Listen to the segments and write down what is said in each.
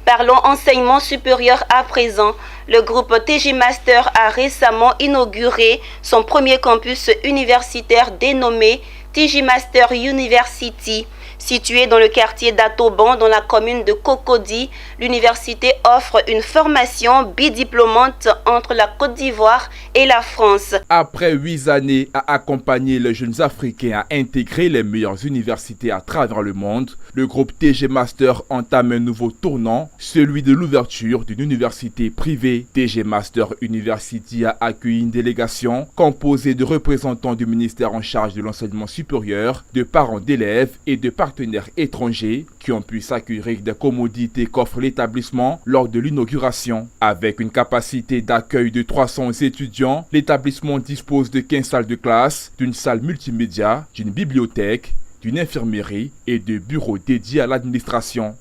Parlons enseignement supérieur à présent. Le groupe TG Master a récemment inauguré son premier campus universitaire dénommé TG Master University. Situé dans le quartier d'Atoban, dans la commune de Cocody, l'université offre une formation bidiplômante entre la Côte d'Ivoire et la France. Après 8 années à accompagner les jeunes Africains à intégrer les meilleures universités à travers le monde, le groupe TG Master entame un nouveau tournant, celui de l'ouverture d'une université privée. TG Master University a accueilli une délégation composée de représentants du ministère en charge de l'enseignement supérieur, de parents d'élèves et de partenaires étrangers qui ont pu s'acquérir des commodités qu'offre l'établissement lors de l'inauguration. Avec une capacité d'accueil de 300 étudiants, l'établissement dispose de 15 salles de classe, d'une salle multimédia, d'une bibliothèque, d'une infirmerie et de bureaux dédiés à l'administration.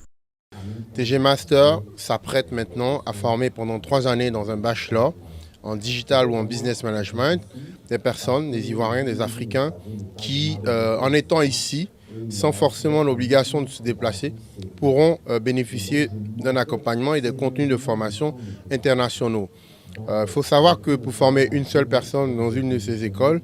TG Master s'apprête maintenant à former pendant 3 années dans un bachelor en digital ou en business management des personnes, des Ivoiriens, des Africains qui, en étant ici, sans forcément l'obligation de se déplacer, pourront bénéficier d'un accompagnement et des contenus de formation internationaux. Il faut savoir que pour former une seule personne dans une de ces écoles,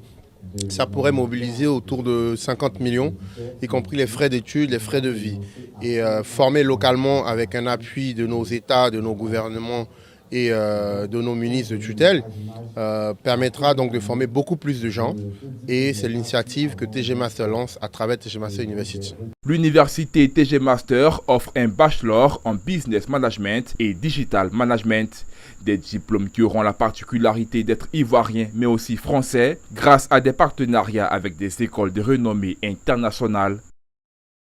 ça pourrait mobiliser autour de 50 millions, y compris les frais d'études, les frais de vie. Et former localement avec un appui de nos États, de nos gouvernements et de nos ministres de tutelle permettra donc de former beaucoup plus de gens, et c'est l'initiative que TG Master lance à travers TG Master University. L'université TG Master offre un bachelor en business management et digital management, des diplômes qui auront la particularité d'être ivoiriens mais aussi français grâce à des partenariats avec des écoles de renommée internationale.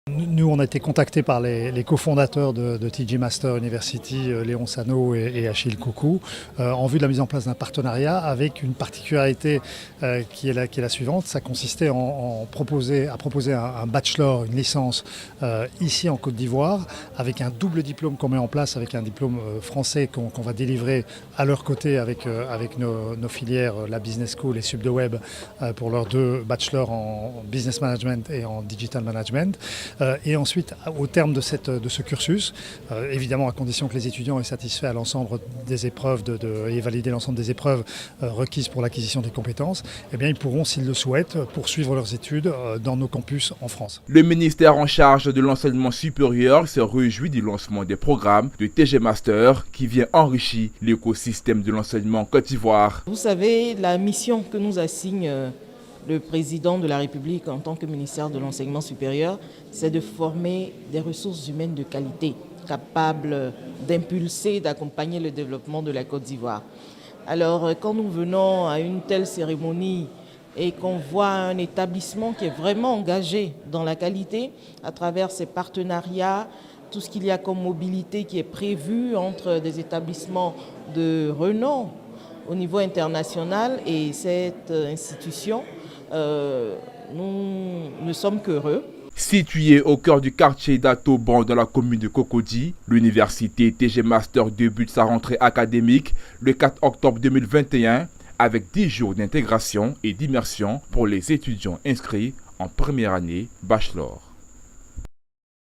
Nous, on a été contactés par les cofondateurs de TG Master University, Léon Sano et Achille Coucou, en vue de la mise en place d'un partenariat avec une particularité qui est la suivante. Ça consistait à proposer un bachelor, une licence ici en Côte d'Ivoire, avec un double diplôme qu'on met en place, avec un diplôme français qu'on va délivrer à leur côté avec nos filières, la Business School et Subdeweb, pour leurs 2 bachelors en business management et en digital management. Et ensuite, au terme de ce cursus, évidemment à condition que les étudiants aient satisfait à l'ensemble des épreuves et validé l'ensemble des épreuves requises pour l'acquisition des compétences, eh bien, ils pourront, s'ils le souhaitent, poursuivre leurs études dans nos campus en France. Le ministère en charge de l'enseignement supérieur se réjouit du lancement des programmes de TG Master qui vient enrichir l'écosystème de l'enseignement en Côte d'Ivoire. Vous savez, la mission que nous assigne le président de la République en tant que ministère de l'enseignement supérieur, c'est de former des ressources humaines de qualité, capables d'impulser, d'accompagner le développement de la Côte d'Ivoire. Alors, quand nous venons à une telle cérémonie et qu'on voit un établissement qui est vraiment engagé dans la qualité, à travers ses partenariats, tout ce qu'il y a comme mobilité qui est prévu entre des établissements de renom au niveau international et cette institution, nous ne sommes qu'heureux. Située au cœur du quartier d'Atoban dans la commune de Cocody, l'université TG Master débute sa rentrée académique le 4 octobre 2021 avec 10 jours d'intégration et d'immersion pour les étudiants inscrits en première année bachelor.